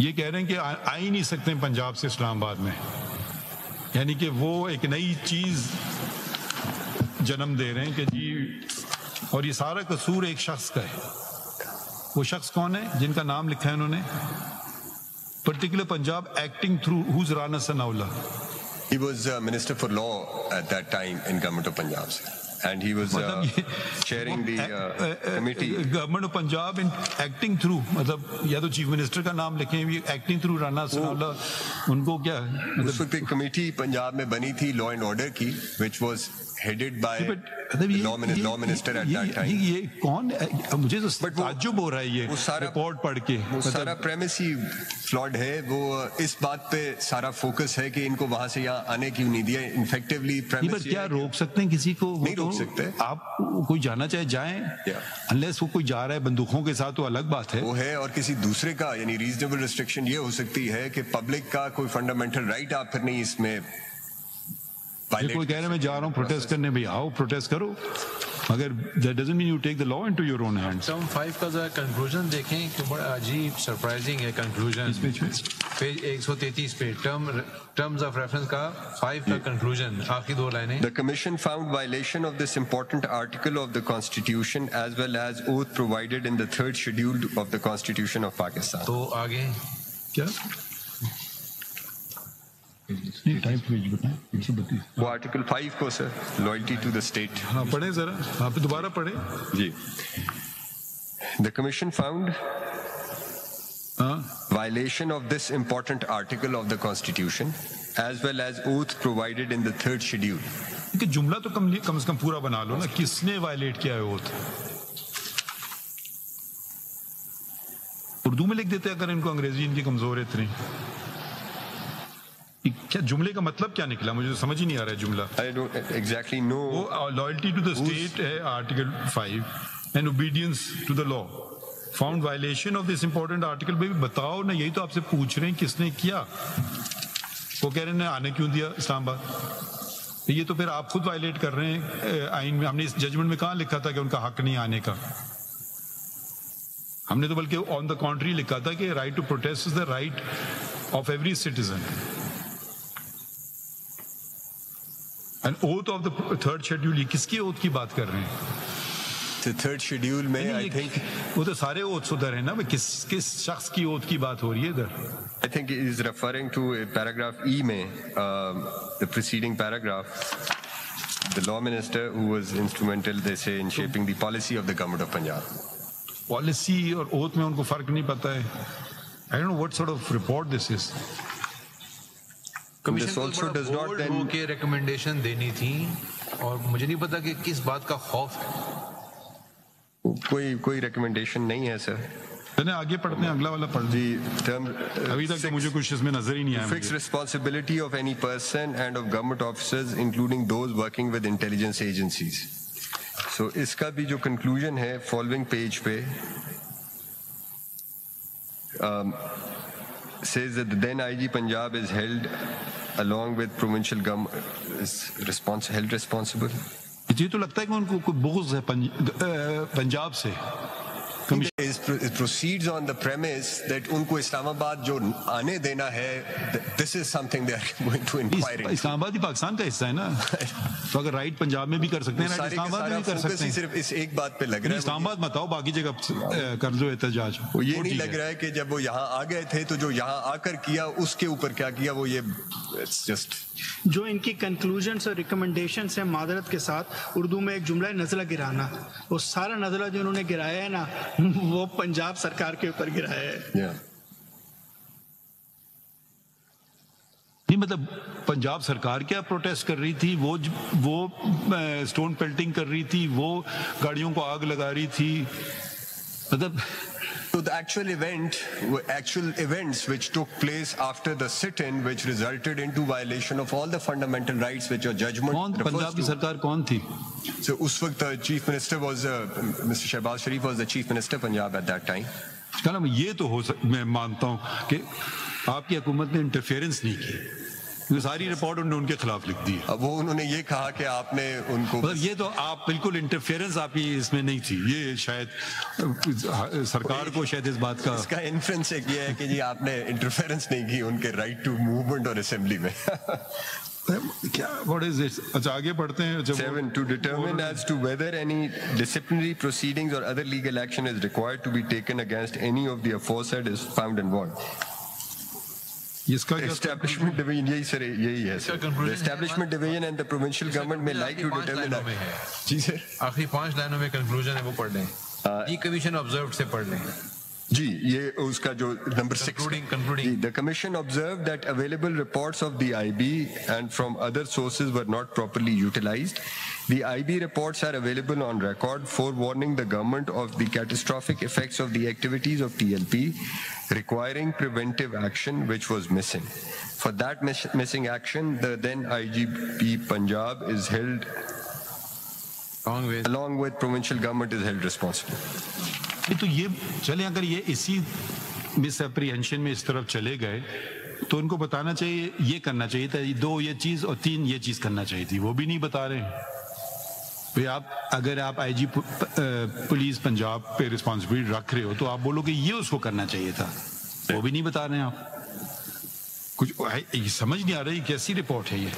ये कह रहे हैं कि आ ही नहीं सकते पंजाब से इस्लामाबाद में, यानी कि वो एक नई चीज जन्म दे रहे हैं कि जी, और ये सारा कसूर एक शख्स का है। वो शख्स कौन है जिनका नाम लिखा है उन्होंने? Particular Punjab acting through whose Rana Sanaullah. He was Minister for Law at that time in Government of Punjab, and he was chairing the committee. Government of Punjab in acting through, मतलब या तो चीफ मिनिस्टर का नाम लिखें, ये एक्टिंग थ्रू राना सनाउल्लाह, उनको क्या उस वक्त एक कमेटी पंजाब में बनी थी लॉ एंड ऑर्डर की, which was headed by law minister at that time. ये कौन? मुझे तो ताज्जुब हो रहा है ये रिपोर्ट पढ़ के। वो सारा प्रेमिस ही फ्लॉड है। वो इस बात पे सारा फोकस है कि इनको वहां से यहाँ आने क्यों नहीं दिया। इनफेक्टिवली प्रेमिस क्या रोक सकते हैं किसी को? नहीं रोक सकते। आप कोई जाना चाहे जाएं, अनलेस वो कोई जा रहा है बंदूकों के साथ, तो अलग बात है। वो है, और किसी दूसरे का यानी रीजनेबल रिस्ट्रिक्शन ये हो सकती है कि पब्लिक का कोई फंडामेंटल राइट आप फिर नहीं इसमें। कोई कह रहे हैं मैं जा रहा हूँ प्रोटेस्ट करने, भाई आओ प्रोटेस्ट करो, मगर that doesn't mean you take the law into your own hands. Term 5 का जरा कंक्लूजन देखें कि बड़ा अजीब सरप्राइजिंग है कंक्लूजन। पेज 133 पे टर्म्स ऑफ रेफरेंस का 5 का कंक्लूजन, आखिरी दो लाइनें। The commission found violation of this important article of the constitution as well as oath provided in the 3rd schedule of the constitution of Pakistan. तो आगे क्या वो आर्टिकल 5 को sir, loyalty to the state. हाँ पढ़े जरा, आप दोबारा पढ़े जी। The commission found violation of this important article of the constitution as well as oath provided in the 3rd schedule. कि जुमला तो कम से कम पूरा बना लो ना, किसने वायलेट किया है ओथ? उर्दू में लिख देते अगर इनको, अंग्रेजी इनकी कमजोर है इतनी। क्या जुमले का मतलब क्या निकला? मुझे समझ ही नहीं आ रहा है जुमला। I don't exactly know. वो लॉयल्टी टू द स्टेट है article 5 and obedience to the law. Found violation of this important article. भाई बताओ ना, यही तो आपसे पूछ रहे हैं किसने किया। वो कह रहे हैं आने क्यों दिया इस्लामाबाद। ये तो फिर आप खुद वायलेट कर रहे हैं आइन में। हमने इस जजमेंट में कहाँ लिखा था कि उनका हक नहीं आने का? हमने तो बल्कि ऑन द कॉन्ट्री लिखा था कि right to protest is the right of every citizen. And oath of the 3rd schedule, किसकी ओथ की बात कर रहे हैं? The 3rd शेड्यूल में आई थिंक वो तो सारे ओथ उधर है ना, किस शख्स की ओथ की बात हो रही है इधर? I think it is referring to paragraph E में, the preceding paragraph, the law minister who was instrumental they say in shaping the policy of the government of Punjab. Policy और ओथ में उनको फर्क नहीं पता है। I don't know what sort of report this is. Commission के recommendation देनी थी, और मुझे नहीं पता कि किस बात का खौफ है। कोई रिकमेंडेशन नहीं है सर। मैंने आगे पढ़ते हैं, अगला वाला पढ़ जी। टर्म अभी तक तो मुझे कुछ इसमें नजर ही नहीं आया। Fix responsibility of any person and of government officers including those working with intelligence agencies. So इसका भी जो कंक्लूजन है फॉलोइंग पेज पे says that the then IG Punjab is held along with provincial government is held responsible. ये तो लगता है कि उनको कोई बुग़्ज़ है पंजाब से। It proceeds on the premise that उनको इस्लामाबाद जो आने देना है, this is something they are going to inquire into. Islamabad ही पाकिस्तान का हिस्सा है ना, तो अगर राइट पंजाब में भी कर सकते हैं, राइट इस्लामाबाद में भी कर सकते हैं। सिर्फ इस एक बात पे लग रहा है। इस्लामाबाद मत आओ, बाकी जगह कर लो एहतजाज। वो ये नहीं लग रहा है कि जब वो यहाँ आ गए थे तो जो यहाँ आकर किया उसके ऊपर क्या किया, वो ये जस्ट जो इनकी कंक्लूजन्स और रिकमेंडेशंस हैं, मादरत के साथ उर्दू में एक जुमला है नज़ला गिराना। वो सारा नज़ला जो उन्होंने गिराया है ना, वो पंजाब सरकार के ऊपर गिराया है। नहीं मतलब पंजाब सरकार क्या प्रोटेस्ट कर रही थी? वो स्टोन पेल्टिंग कर रही थी, वो गाड़ियों को आग लगा रही थी। मतलब So the actual events which took place after the sit-in, which resulted into violation of all the fundamental rights which your judgment refers to. Punjab की सरकार कौन थी? So उस वक्त chief minister was Mr. Shehbaz Sharif was the chief minister Punjab at that time. ये तो मैं मानता हूँ कि आपकी हुकूमत ने इंटरफेरेंस नहीं की, ये सारी रिपोर्ट उन्होंने उनके खिलाफ लिख दी है। अब वो उन्होंने ये कहा कि आपने उनको मतलब ये तो आप बिल्कुल इंटरफेरेंस आपकी इसमें नहीं थी, ये शायद सरकार को शायद इस बात का इसका इन्फ्रेंस एक ये है कि जी आपने इंटरफेरेंस नहीं की उनके राइट टू मूवमेंट और असेंबली में। क्या व्हाट इज दिस। अच्छा आगे बढ़ते हैं। 7 to determine as to whether any disciplinary proceedings or other legal action is required to be taken against any of the aforesaid is found involved. इसका Establishment division यही है sir. The establishment division and the provincial government may like to determine जी sir आखिरी 5 लाइनों में conclusion है वो पढ़ लें। ई कमीशन ऑब्जर्व्ड से पढ़ लें जी, ये उसका जो number 6 concluding. The commission observed that available reports of the IB and from other sources were not properly utilized. The IB reports are available on record, forewarning the government of the catastrophic effects of the activities of TLP, requiring preventive action, which was missing. For that missing action, the then IGP Punjab is held, along with provincial government, is held responsible. तो ये चले, अगर ये इसी miss apprehension में इस तरफ चले गए तो उनको बताना चाहिए, ये करना चाहिए था, 2 ये चीज और 3 ये चीज करना चाहिए थी, वो भी नहीं बता रहे हैं। भाई आप अगर आप आईजी पुलिस पंजाब पे रिस्पॉन्सिबिलिटी रख रहे हो तो आप बोलो कि ये उसको करना चाहिए था, वो भी नहीं बता रहे हैं आप। कुछ समझ नहीं आ रही कैसी रिपोर्ट है ये।